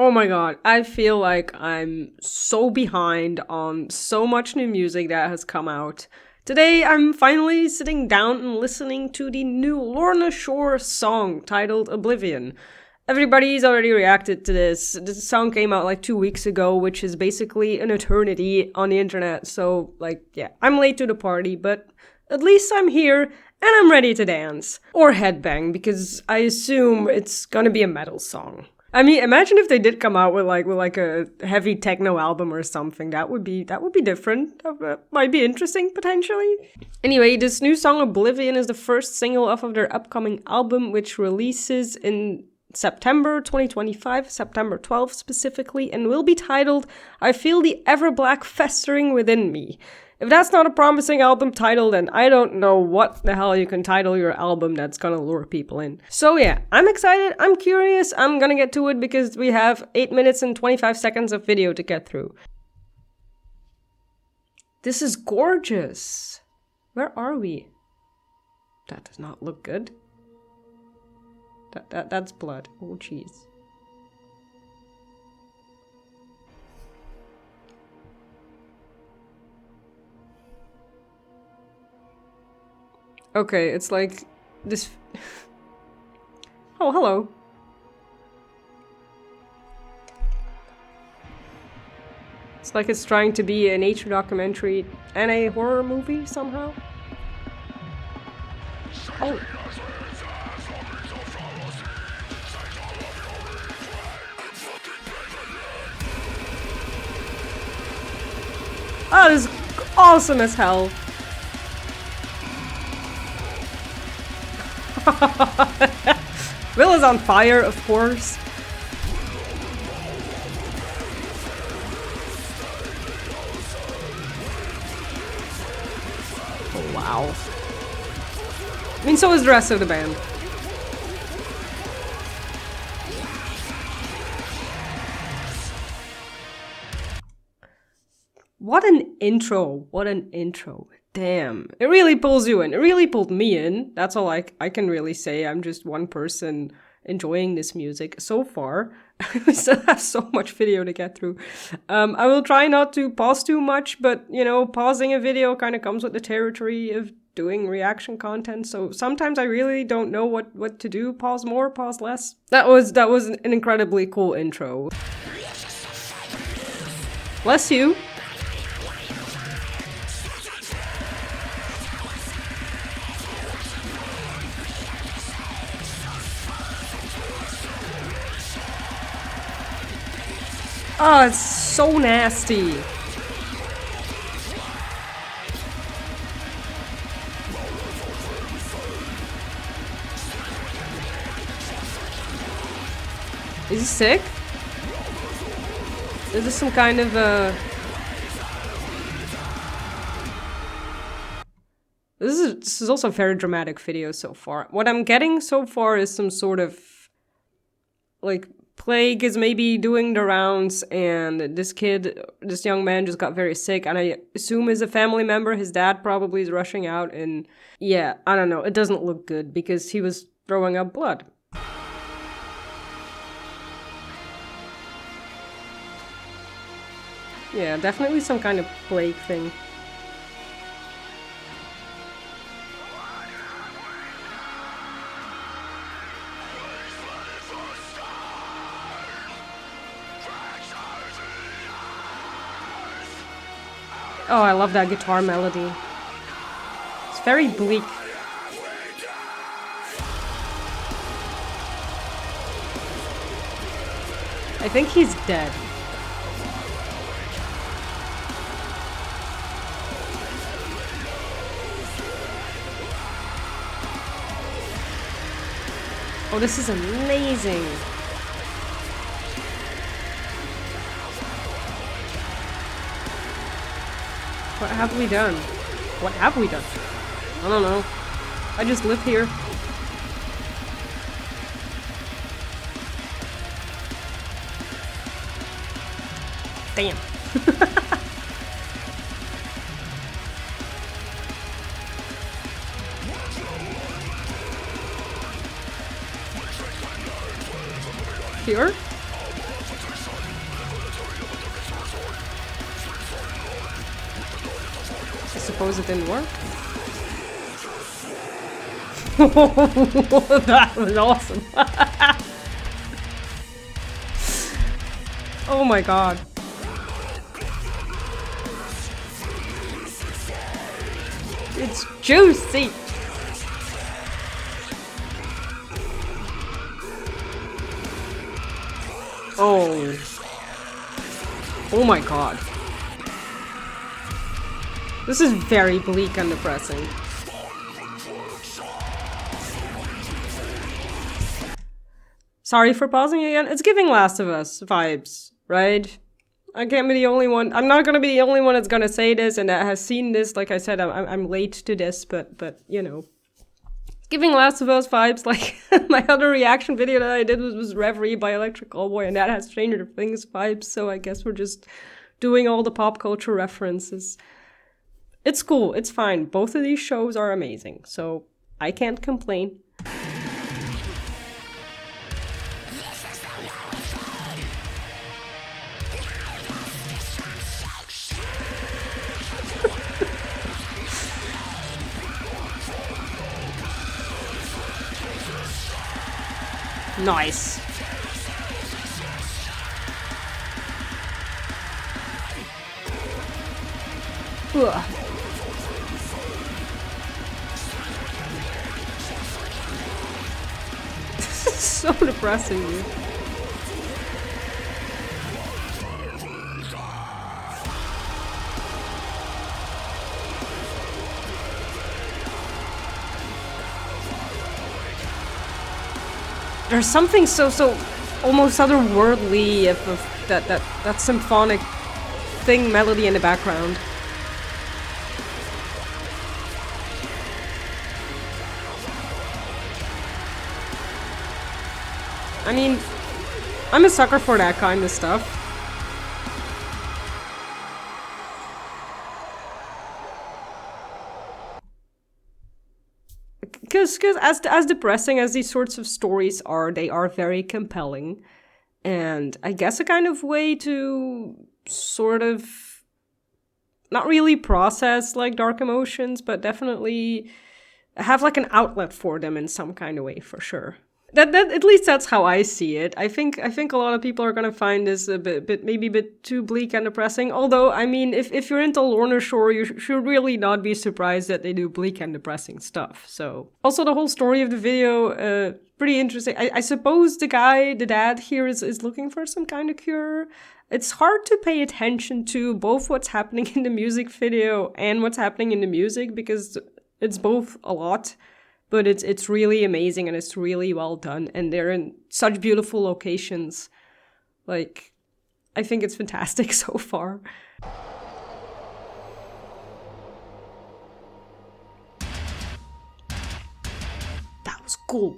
Oh my god, I feel like I'm so behind on so much new music that has come out. Today I'm finally sitting down and listening to the new Lorna song titled Oblivion. Everybody's already reacted to this. This song came out like 2 weeks ago, which is basically an eternity on the internet. So, like, yeah, I'm late to the party, but at least I'm here and I'm ready to dance. Or headbang, because I assume it's gonna be a metal song. I mean, imagine if they did come out with like a heavy techno album or something. That would be different. Might be interesting potentially. Anyway, this new song Oblivion is the first single off of their upcoming album, which releases in September 2025, September 12th specifically, and will be titled "I Feel the Ever Black Festering Within Me." If that's not a promising album title, then I don't know what the hell you can title your album that's gonna lure people in. So yeah, I'm excited, I'm curious, I'm gonna get to it because we have 8 minutes and 25 seconds of video to get through. This is gorgeous. Where are we? That does not look good. That's blood. Oh jeez. Okay, it's like this. Oh, hello. It's like it's trying to be a nature documentary and a horror movie somehow. Oh. Oh, this is awesome as hell. Will is on fire, of course. Oh, wow. I mean, so is the rest of the band. What an intro. What an intro. Damn. It really pulls you in. It really pulled me in. That's all I can really say. I'm just one person enjoying this music so far. We still have so much video to get through. I will try not to pause too much, but, you know, pausing a video kind of comes with the territory of doing reaction content. So sometimes I really don't know what to do. Pause more, pause less. That was an incredibly cool intro. Bless you. Oh, it's so nasty. Is he sick? Is this some kind of This is also a very dramatic video so far. What I'm getting so far is some sort of like plague is maybe doing the rounds, and this young man just got very sick, and I assume is a family member. His dad probably is rushing out, and yeah, I don't know. It doesn't look good because he was throwing up blood. Yeah, definitely some kind of plague thing. Oh, I love that guitar melody. It's very bleak. I think he's dead. Oh, this is amazing. What have we done? What have we done? I don't know. I just live here. Damn. Here? suppose it didn't work. That was awesome. Oh my god. It's juicy. Oh. Oh my god. This is very bleak and depressing. Sorry for pausing again. It's giving Last of Us vibes, right? I can't be the only one. I'm not gonna be the only one that's gonna say this and that has seen this. Like I said, I'm late to this, but you know, giving Last of Us vibes. Like my other reaction video that I did was Reverie by Electric Callboy, and that has Stranger Things vibes. So I guess we're just doing all the pop culture references. It's cool. It's fine. Both of these shows are amazing, so I can't complain. Nice. Ugh. This is so depressing, dude. There's something so almost otherworldly of that symphonic thing melody in the background. I mean, I'm a sucker for that kind of stuff. Because as depressing as these sorts of stories are, they are very compelling. And I guess a kind of way to sort of not really process like dark emotions, but definitely have like an outlet for them in some kind of way, for sure. That at least that's how I see it. I think a lot of people are gonna find this maybe a bit too bleak and depressing. Although, I mean, if you're into Lorna Shore, you should really not be surprised that they do bleak and depressing stuff. So, also the whole story of the video, pretty interesting. I suppose the dad here is looking for some kind of cure. It's hard to pay attention to both what's happening in the music video and what's happening in the music because it's both a lot. But it's really amazing and it's really well done. And they're in such beautiful locations. Like, I think it's fantastic so far. That was cool.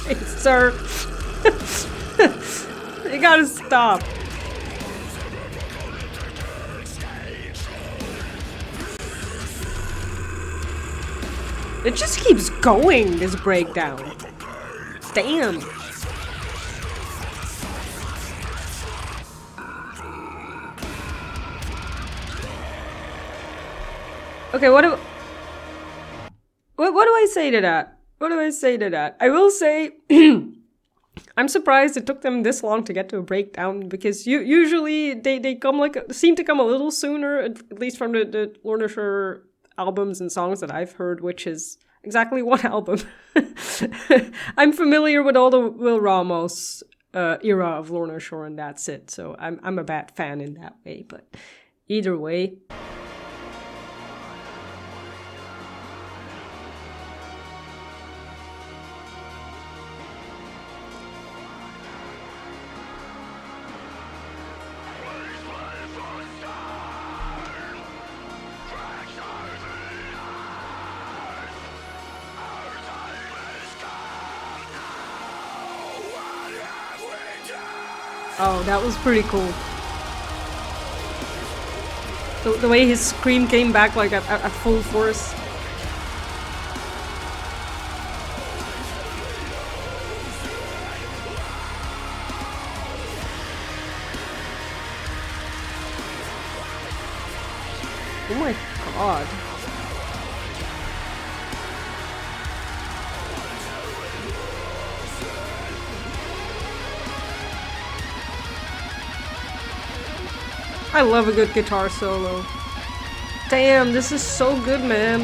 Okay, sir. You gotta stop. It just keeps going, this breakdown. Damn. Okay, what do I say to that? What do I say to that? I will say, I'm surprised it took them this long to get to a breakdown because usually they seem to come a little sooner, at least from the Lorna Shore albums and songs that I've heard, which is exactly one album. I'm familiar with all the Will Ramos era of Lorna Shore, and that's it. So I'm a bad fan in that way, but either way. Oh, that was pretty cool. The way his scream came back like at full force. Oh my god. I love a good guitar solo. Damn, this is so good, man.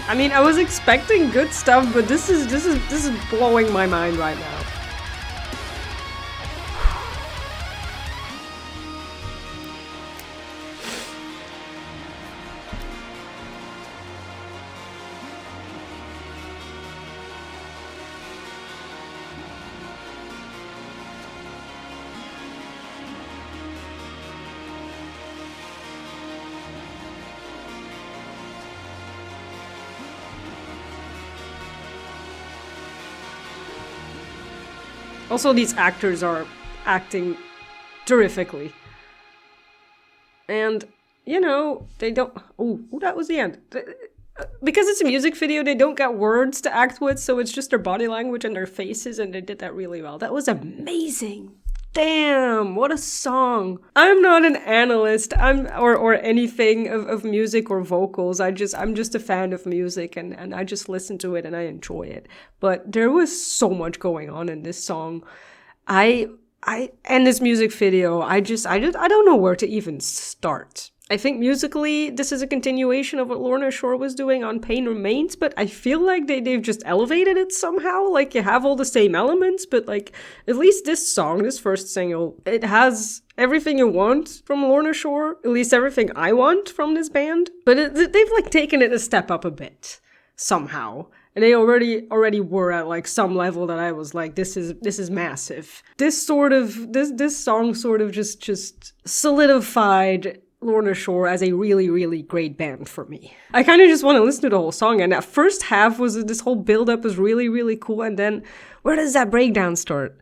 I mean, I was expecting good stuff, but this is blowing my mind right now. Also, these actors are acting terrifically. And, you know, they don't... Oh, that was the end. Because it's a music video, they don't get words to act with, so it's just their body language and their faces, and they did that really well. That was amazing. Damn, what a song. I'm not an analyst or anything of music or vocals. I'm just a fan of music and I just listen to it and I enjoy it. But there was so much going on in this song. And this music video, I don't know where to even start. I think musically, this is a continuation of what Lorna Shore was doing on Pain Remains, but I feel like they've just elevated it somehow. Like, you have all the same elements, but like, at least this song, this first single, it has everything you want from Lorna Shore, at least everything I want from this band. But they've like taken it a step up a bit, somehow. And they already were at like some level that I was like, this is massive. This song sort of just solidified Lorna Shore as a really, really great band for me. I kind of just want to listen to the whole song, and that first half was this whole build-up was really, really cool, and then where does that breakdown start?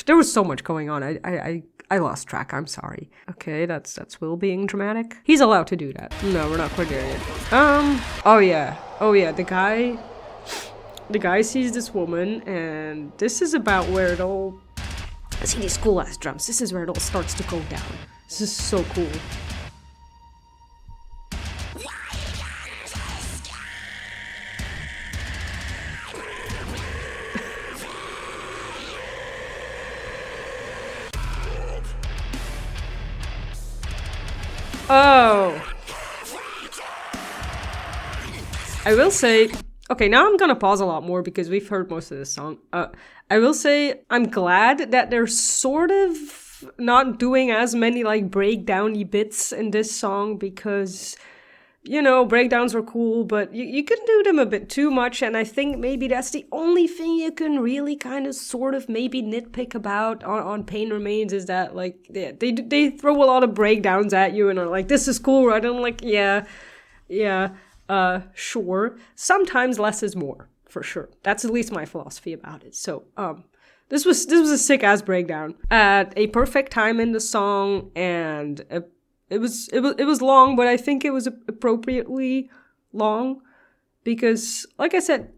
There was so much going on. I lost track, I'm sorry. Okay, that's Will being dramatic. He's allowed to do that. No, we're not quite there yet. Oh yeah, the guy sees this woman, and this is about where it all... See these cool-ass drums, this is where it all starts to go down. This is so cool. Oh. I will say... Okay, now I'm gonna pause a lot more because we've heard most of this song. I will say I'm glad that they're sort of not doing as many like breakdowny bits in this song because, you know, breakdowns are cool, but you can do them a bit too much, and I think maybe that's the only thing you can really kind of sort of maybe nitpick about on Pain Remains is that like they throw a lot of breakdowns at you and are like, this is cool, right? And I'm like, yeah. Sure. Sometimes less is more, for sure. That's at least my philosophy about it. So, this was a sick ass breakdown at a perfect time in the song, and it was long, but I think it was appropriately long because, like I said,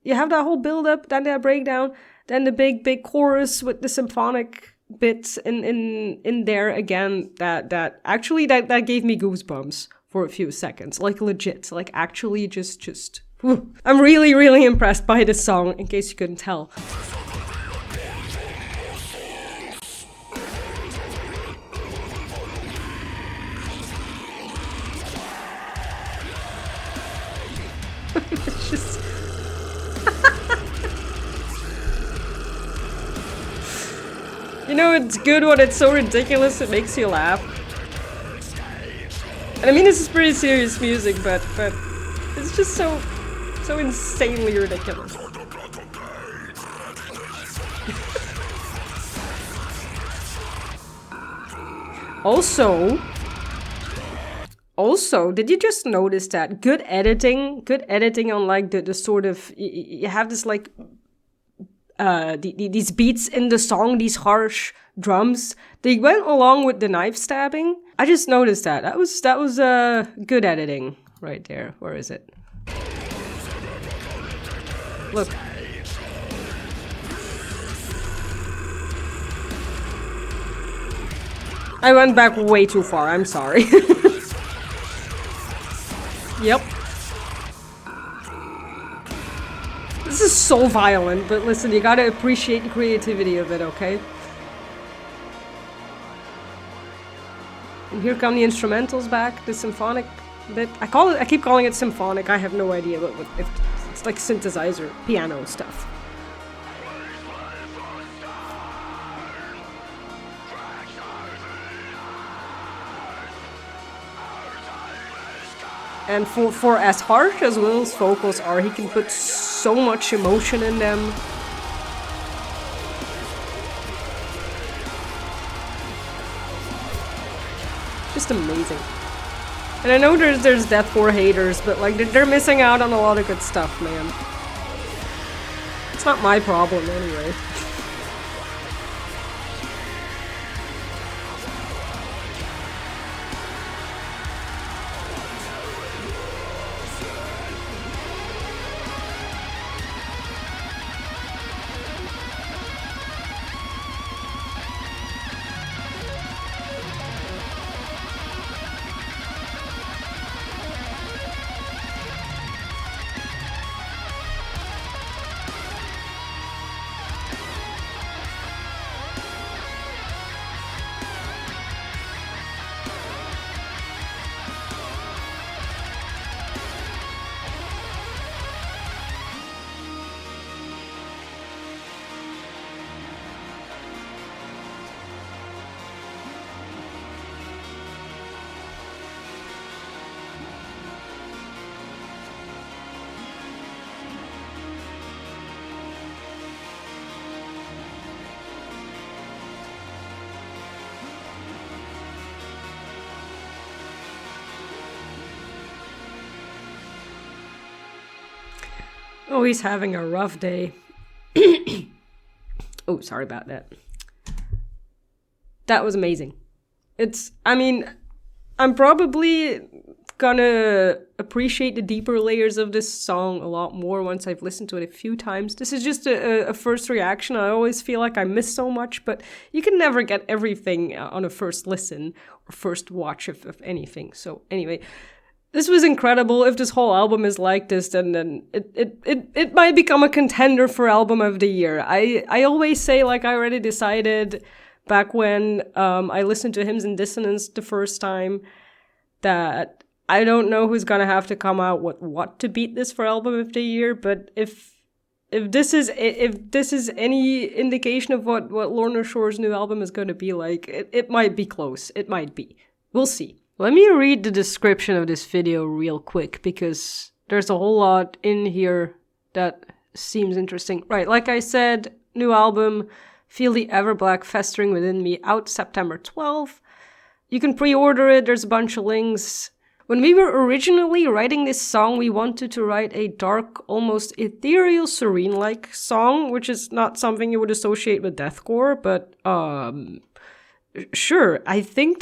you have that whole build up, then that breakdown, then the big chorus with the symphonic bits in there again. That gave me goosebumps for a few seconds, like legit, like actually just whew. I'm really, really impressed by this song, in case you couldn't tell. It's just... You know, it's good when it's so ridiculous it makes you laugh. And I mean, this is pretty serious music, but it's just so insanely ridiculous. Also, did you just notice that good editing on like the sort of, you have this like these beats in the song, these harsh drums, they went along with the knife stabbing. I just noticed that. That was good editing right there. Where is it? Look. I went back way too far, I'm sorry. Yep. This is so violent, but listen, you gotta appreciate the creativity of it, okay? And here come the instrumentals back, the symphonic bit. I keep calling it symphonic, I have no idea what if it's like synthesizer, piano stuff. And for as harsh as Will's vocals are, he can put so much emotion in them. Just amazing. And I know there's deathcore haters, but like they're missing out on a lot of good stuff, man. It's not my problem anyway. Oh, he's having a rough day. Oh, sorry about that. That was amazing. I mean, I'm probably gonna appreciate the deeper layers of this song a lot more once I've listened to it a few times. This is just a first reaction. I always feel like I miss so much, but you can never get everything on a first listen or first watch of anything. So anyway, this was incredible. If this whole album is like this, then it might become a contender for album of the year. I always say, like I already decided back when I listened to Hymns and Dissonance the first time, that I don't know who's gonna have to come out with what to beat this for album of the year. But if this is any indication of what Lorna Shore's new album is gonna be like, it might be close. It might be. We'll see. Let me read the description of this video real quick, because there's a whole lot in here that seems interesting. Right, like I said, new album, Feel the Everblack Festering Within Me, out September 12th. You can pre-order it, there's a bunch of links. When we were originally writing this song, we wanted to write a dark, almost ethereal, serene-like song, which is not something you would associate with deathcore, but sure, I think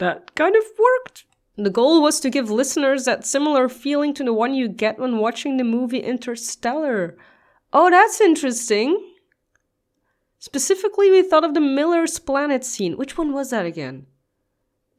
that kind of worked. The goal was to give listeners that similar feeling to the one you get when watching the movie Interstellar. Oh, that's interesting. Specifically, we thought of the Miller's Planet scene. Which one was that again?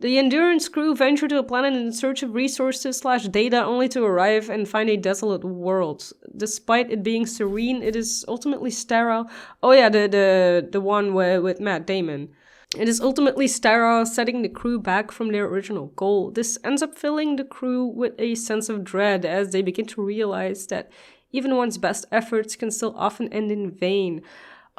The Endurance crew venture to a planet in search of resources/data, only to arrive and find a desolate world. Despite it being serene, it is ultimately sterile. Oh yeah, the one with Matt Damon. It is ultimately sterile, setting the crew back from their original goal. This ends up filling the crew with a sense of dread as they begin to realize that even one's best efforts can still often end in vain.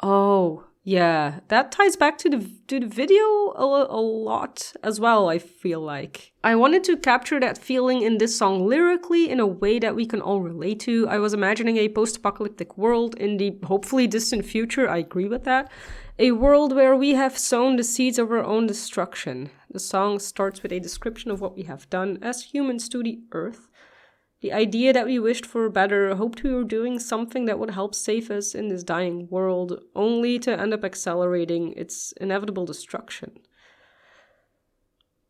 Oh, Yeah, that ties back to the video a lot as well, I feel like. I wanted to capture that feeling in this song lyrically in a way that we can all relate to. I was imagining a post-apocalyptic world in the hopefully distant future, I agree with that. A world where we have sown the seeds of our own destruction. The song starts with a description of what we have done as humans to the earth. The idea that we wished for better, hoped we were doing something that would help save us in this dying world, only to end up accelerating its inevitable destruction.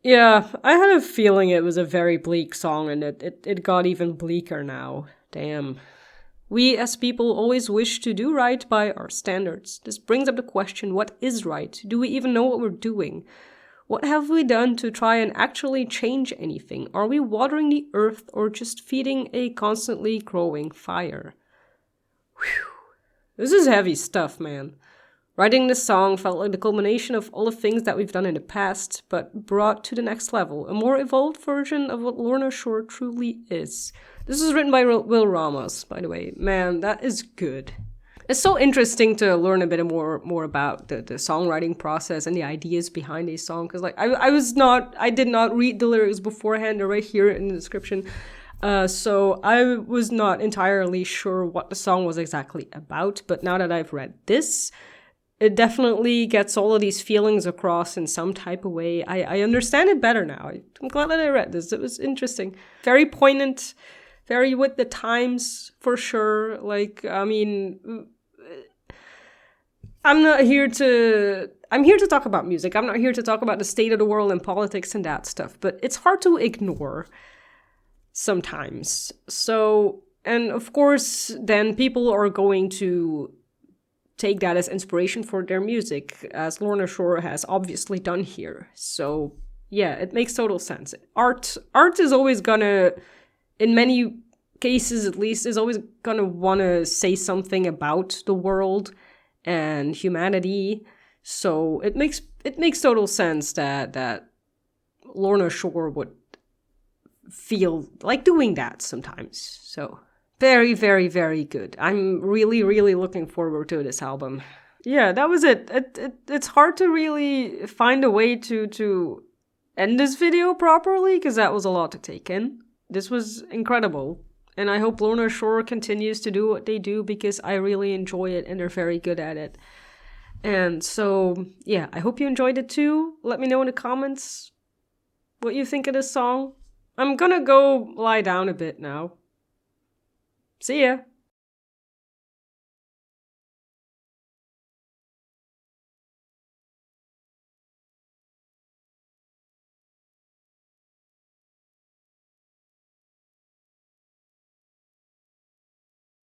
Yeah, I had a feeling it was a very bleak song, and it got even bleaker now. Damn. We as people always wish to do right by our standards. This brings up the question, what is right? Do we even know what we're doing? What have we done to try and actually change anything? Are we watering the earth or just feeding a constantly growing fire? Whew. This is heavy stuff, man. Writing this song felt like the culmination of all the things that we've done in the past, but brought to the next level, a more evolved version of what Lorna Shore truly is. This is written by Will Ramos, by the way. Man, that is good. It's so interesting to learn a bit more about the songwriting process and the ideas behind a song, because like I did not read the lyrics beforehand. They're right here in the description, so I was not entirely sure what the song was exactly about. But now that I've read this, it definitely gets all of these feelings across in some type of way. I understand it better now. I'm glad that I read this. It was interesting, very poignant, very with the times for sure. Like, I mean, I'm here to talk about music. I'm not here to talk about the state of the world and politics and that stuff, but it's hard to ignore sometimes. So, and of course, then people are going to take that as inspiration for their music, as Lorna Shore has obviously done here. So, yeah, it makes total sense. Art is always gonna, in many cases at least, is always gonna wanna say something about the world and humanity, so it makes total sense that Lorna Shore would feel like doing that sometimes. So very, very, very good. I'm really, really looking forward to this album. Yeah, that was it. It's hard to really find a way to end this video properly, because that was a lot to take in. This was incredible. And I hope Lorna Shore continues to do what they do, because I really enjoy it and they're very good at it. And so, yeah, I hope you enjoyed it too. Let me know in the comments what you think of this song. I'm gonna go lie down a bit now. See ya!